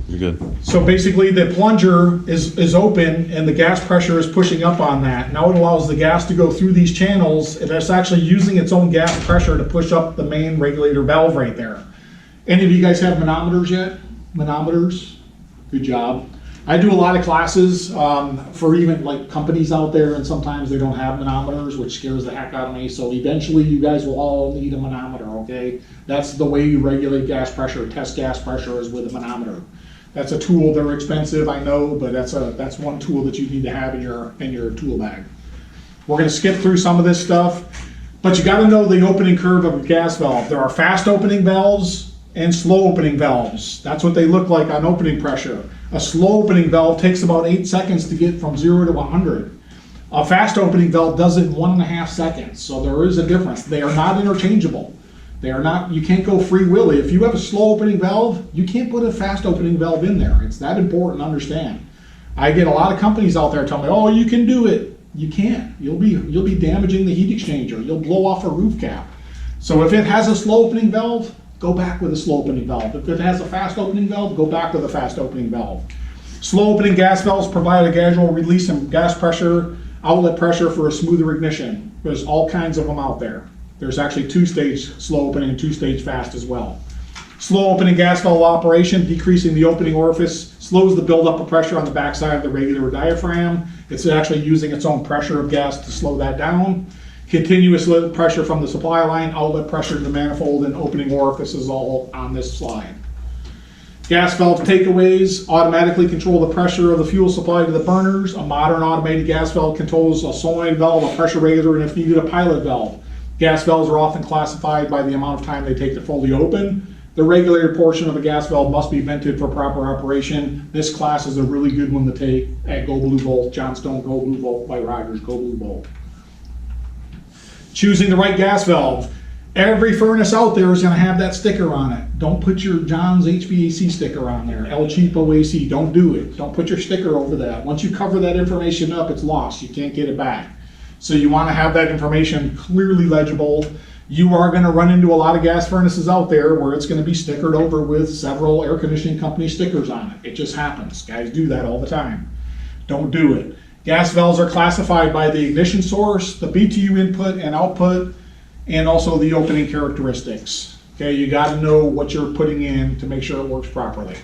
you're good. So basically the plunger is open and the gas pressure is pushing up on that. Now it allows the gas to go through these channels and it's actually using its own gas pressure to push up the main regulator valve right there. Any of you guys have manometers yet? Manometers? Good job. I do a lot of classes for even like companies out there, and sometimes they don't have manometers, which scares the heck out of me. So eventually you guys will all need a manometer, okay? That's the way you regulate gas pressure, test gas pressure is with a manometer. That's a tool, they're expensive, I know, but that's one tool that you need to have in your tool bag. We're gonna skip through some of this stuff, but you gotta know the opening curve of a gas valve. There are fast opening valves and slow opening valves. That's what they look like on opening pressure. A slow opening valve takes about 8 seconds to get from 0 to 100. A fast opening valve does it in 1.5 seconds, so there is a difference. They are not interchangeable. They are not, you can't go free willy. If you have a slow opening valve, you can't put a fast opening valve in there. It's that important to understand. I get a lot of companies out there telling me, oh, you can do it. You can't. You'll be damaging the heat exchanger. You'll blow off a roof cap. So if it has a slow opening valve, go back with a slow opening valve. If it has a fast opening valve, go back with a fast opening valve. Slow opening gas valves provide a gradual release in gas pressure, outlet pressure for a smoother ignition. There's all kinds of them out there. There's actually 2-stage slow opening and 2-stage fast as well. Slow opening gas valve operation, decreasing the opening orifice, slows the buildup of pressure on the backside of the regular diaphragm. It's actually using its own pressure of gas to slow that down. Continuous pressure from the supply line, outlet pressure to the manifold, and opening orifices all on this slide. Gas valve takeaways automatically control the pressure of the fuel supply to the burners. A modern automated gas valve controls a solenoid valve, a pressure regulator, and if needed, a pilot valve. Gas valves are often classified by the amount of time they take to fully open. The regulator portion of a gas valve must be vented for proper operation. This class is a really good one to take at Go Blue Bolt, Johnstone Go Blue Bolt by Rogers, Go Blue Bolt. Choosing the right gas valve. Every furnace out there is going to have that sticker on it. Don't put your John's HVAC sticker on there. El Cheapo AC, don't do it. Don't put your sticker over that. Once you cover that information up, it's lost. You can't get it back. So you want to have that information clearly legible. You are going to run into a lot of gas furnaces out there where it's going to be stickered over with several air conditioning company stickers on it. It just happens. Guys do that all the time. Don't do it. Gas valves are classified by the ignition source, the BTU input and output, and also the opening characteristics. Okay, you got to know what you're putting in to make sure it works properly.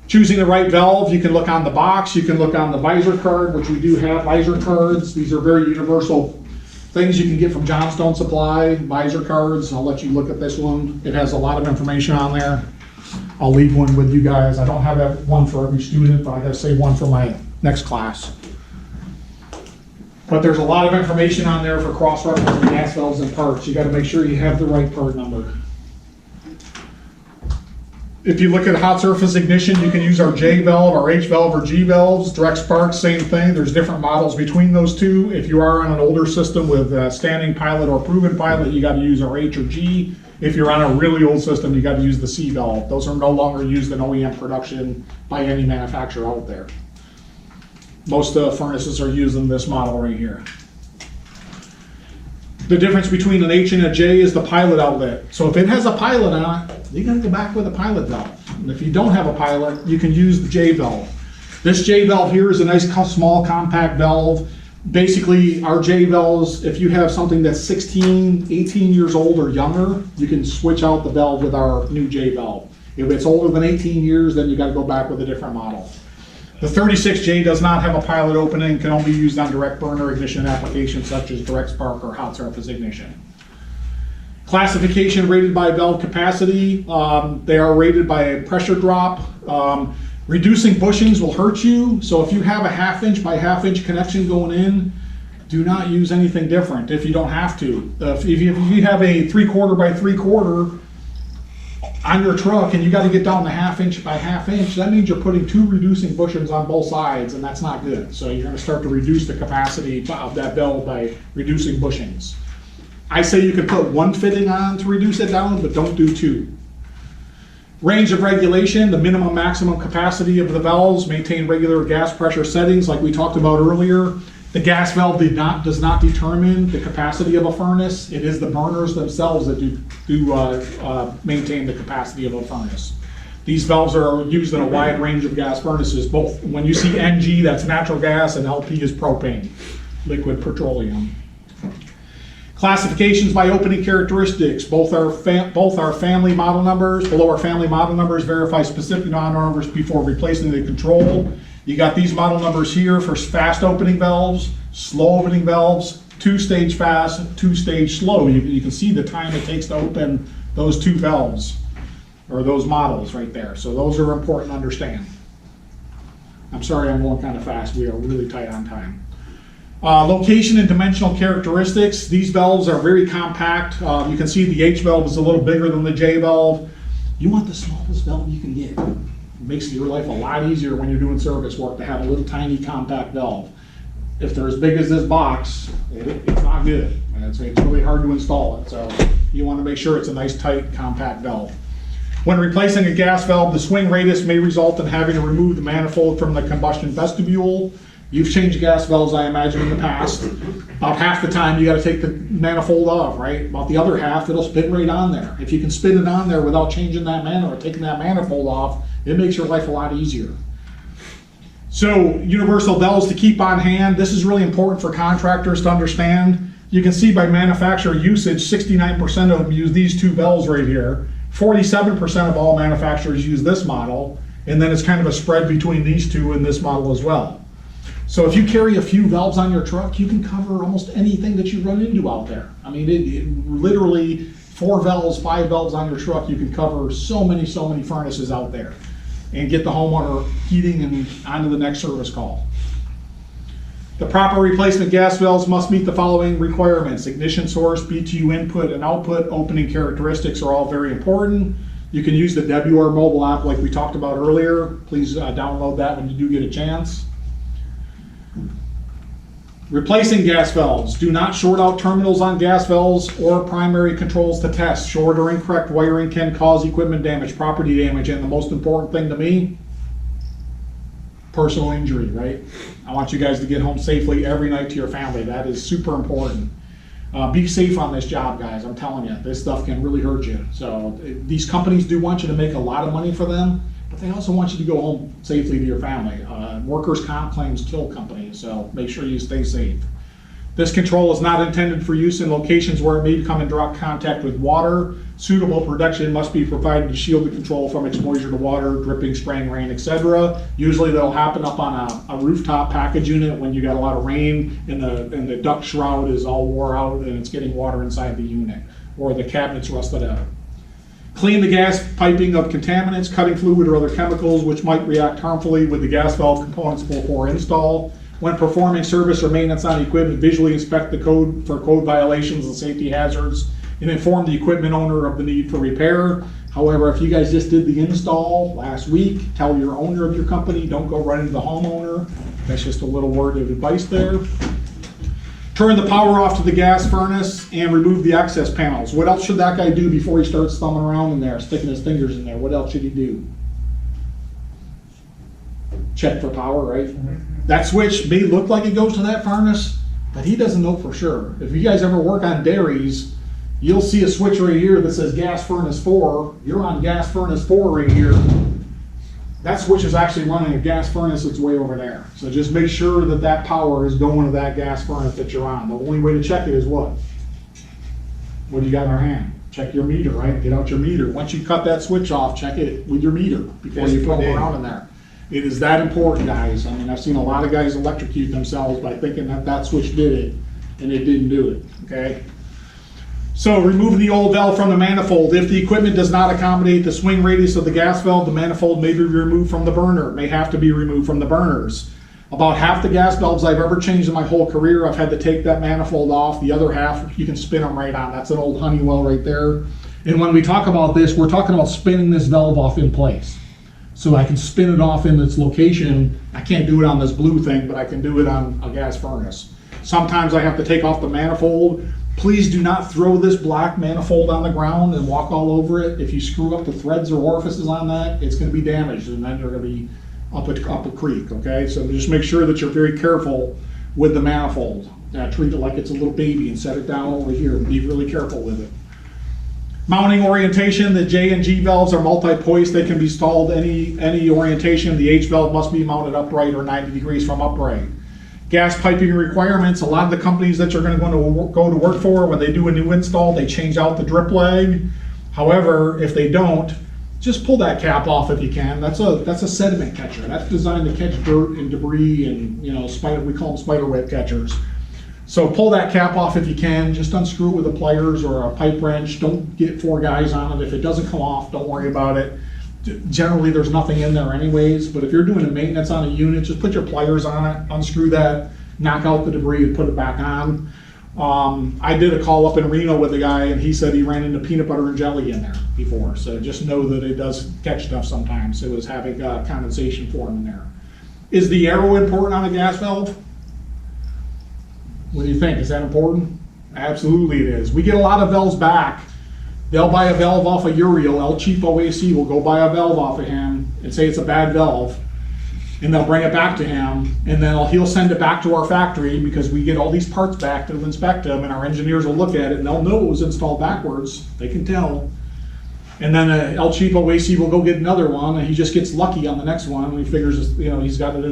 Choosing the right valve, you can look on the box, you can look on the visor card, which we do have visor cards. These are very universal things you can get from Johnstone Supply, visor cards. I'll let you look at this one. It has a lot of information on there. I'll leave one with you guys. I don't have one for every student, but I gotta say one for my next class. But there's a lot of information on there for cross-referencing gas valves and parts. You gotta make sure you have the right part number. If you look at hot surface ignition, you can use our J valve, our H valve, or G valves. Direct spark, same thing. There's different models between those two. If you are on an older system with standing pilot or proven pilot, you got to use our H or G. If you're on a really old system, you got to use the C valve. Those are no longer used in OEM production by any manufacturer out there. Most furnaces are using this model right here. The difference between an H and a J is the pilot outlet. So if it has a pilot on it, you gotta go back with a pilot valve. And if you don't have a pilot, you can use the J valve. This J valve here is a nice small compact valve. Basically, our J valves, if you have something that's 16, 18 years old or younger, you can switch out the valve with our new J valve. If it's older than 18 years, then you gotta go back with a different model. The 36J does not have a pilot opening, can only be used on direct burner ignition applications such as direct spark or hot surface ignition. Classification rated by valve capacity. They are rated by a pressure drop. Reducing bushings will hurt you, so if you have a 1/2 inch by 1/2 inch connection going in, do not use anything different if you don't have to. If you have a 3/4 by 3/4 on your truck and you got to get down to 1/2 inch by 1/2 inch, that means you're putting 2 reducing bushings on both sides, and that's not good. So you're going to start to reduce the capacity of that valve by reducing bushings. I say you can put 1 fitting on to reduce it down, but don't do 2. Range of regulation, the minimum maximum capacity of the valves maintain regular gas pressure settings like we talked about earlier. The gas valve does not determine the capacity of a furnace. It is the burners themselves that do maintain the capacity of a furnace. These valves are used in a wide range of gas furnaces, both when you see NG, that's natural gas, and LP is propane, liquid petroleum. Classifications by opening characteristics, both are family model numbers. Below our family model numbers, verify specific model numbers before replacing the control. You got these model numbers here for fast opening valves, slow opening valves, 2-stage fast, 2-stage slow. You can see the time it takes to open those two valves, or those models right there. So those are important to understand. I'm sorry I'm going kind of fast. We are really tight on time. Location and dimensional characteristics. These valves are very compact. You can see the H valve is a little bigger than the J valve. You want the smallest valve you can get. It makes your life a lot easier when you're doing service work to have a little tiny compact valve. If they're as big as this box, it's not good. It's really hard to install it. So you want to make sure it's a nice, tight, compact valve. When replacing a gas valve, the swing radius may result in having to remove the manifold from the combustion vestibule. You've changed gas valves, I imagine, in the past. About half the time you got to take the manifold off, right? About the other half, it'll spin right on there. If you can spin it on there without changing that manifold or taking that manifold off, it makes your life a lot easier. So, universal valves to keep on hand. This is really important for contractors to understand. You can see by manufacturer usage, 69% of them use these two valves right here. 47% of all manufacturers use this model, and then it's kind of a spread between these two and this model as well. So if you carry a few valves on your truck, you can cover almost anything that you run into out there. I mean, it literally 4 valves, 5 valves on your truck, you can cover so many furnaces out there and get the homeowner heating and onto the next service call. The proper replacement gas valves must meet the following requirements. Ignition source, BTU input and output, opening characteristics are all very important. You can use the WR mobile app like we talked about earlier. Please download that when you do get a chance. Replacing gas valves. Do not short out terminals on gas valves or primary controls to test. Short or incorrect wiring can cause equipment damage, property damage, and the most important thing to me, personal injury, right? I want you guys to get home safely every night to your family. That is super important. Be safe on this job, guys. I'm telling you, this stuff can really hurt you. So these companies do want you to make a lot of money for them, but they also want you to go home safely to your family. Workers' comp claims kill companies, so make sure you stay safe. This control is not intended for use in locations where it may come in direct contact with water. Suitable protection must be provided to shield the control from exposure to water, dripping, spraying rain, etc. Usually that'll happen up on a rooftop package unit when you got a lot of rain and the duct shroud is all wore out and it's getting water inside the unit, or the cabinet's rusted out. Clean the gas piping of contaminants, cutting fluid, or other chemicals which might react harmfully with the gas valve components before install. When performing service or maintenance on equipment, visually inspect the code for code violations and safety hazards and inform the equipment owner of the need for repair. However, if you guys just did the install last week, tell your owner of your company, don't go right into the homeowner. That's just a little word of advice there. Turn the power off to the gas furnace and remove the access panels. What else should that guy do before he starts thumbing around in there, sticking his fingers in there? What else should he do? Check for power, right? Mm-hmm. That switch may look like it goes to that furnace, but he doesn't know for sure. If you guys ever work on dairies, you'll see a switch right here that says gas furnace 4. You're on gas furnace 4 right here. That switch is actually running a gas furnace that's way over there. So just make sure that that power is going to that gas furnace that you're on. The only way to check it is what? What do you got in our hand? Check your meter, right? Get out your meter. Once you cut that switch off, check it with your meter before you put around in there. It is that important, guys. I mean, I've seen a lot of guys electrocute themselves by thinking that that switch did it, and it didn't do it, okay? So remove the old valve from the manifold. If the equipment does not accommodate the swing radius of the gas valve, the manifold may be removed from the burner. It may have to be removed from the burners. About half the gas valves I've ever changed in my whole career, I've had to take that manifold off. The other half, you can spin them right on. That's an old Honeywell right there. And when we talk about this, we're talking about spinning this valve off in place. So I can spin it off in its location. I can't do it on this blue thing, but I can do it on a gas furnace. Sometimes I have to take off the manifold. Please do not throw this black manifold on the ground and walk all over it. If you screw up the threads or orifices on that, it's going to be damaged, and then you're going to be up a creek, okay? So just make sure that you're very careful with the manifold. Treat it like it's a little baby and set it down over here and be really careful with it. Mounting orientation, the J and G valves are multi-poist. They can be installed any orientation. The H valve must be mounted upright or 90 degrees from upright. Gas piping requirements, a lot of the companies that you're going to go to work for, when they do a new install, they change out the drip leg. However, if they don't, just pull that cap off if you can. That's a sediment catcher. That's designed to catch dirt and debris and, we call them spider web catchers. So pull that cap off if you can. Just unscrew it with the pliers or a pipe wrench. Don't get 4 guys on it. If it doesn't come off, don't worry about it. Generally, there's nothing in there anyways, but if you're doing a maintenance on a unit, just put your pliers on it, unscrew that, knock out the debris and put it back on. I did a call up in Reno with a guy and he said he ran into peanut butter and jelly in there before. So just know that it does catch stuff sometimes. It was having condensation form in there. Is the arrow important on a gas valve? What do you think? Is that important? Absolutely it is. We get a lot of valves back. They'll buy a valve off of Uriel. El Cheapo AC will go buy a valve off of him and say it's a bad valve. And they'll bring it back to him, and then he'll send it back to our factory because we get all these parts back to inspect them, and our engineers will look at it and they'll know it was installed backwards. They can tell. And then El Cheapo AC will go get another one, and he just gets lucky on the next one. And he figures, he's got it in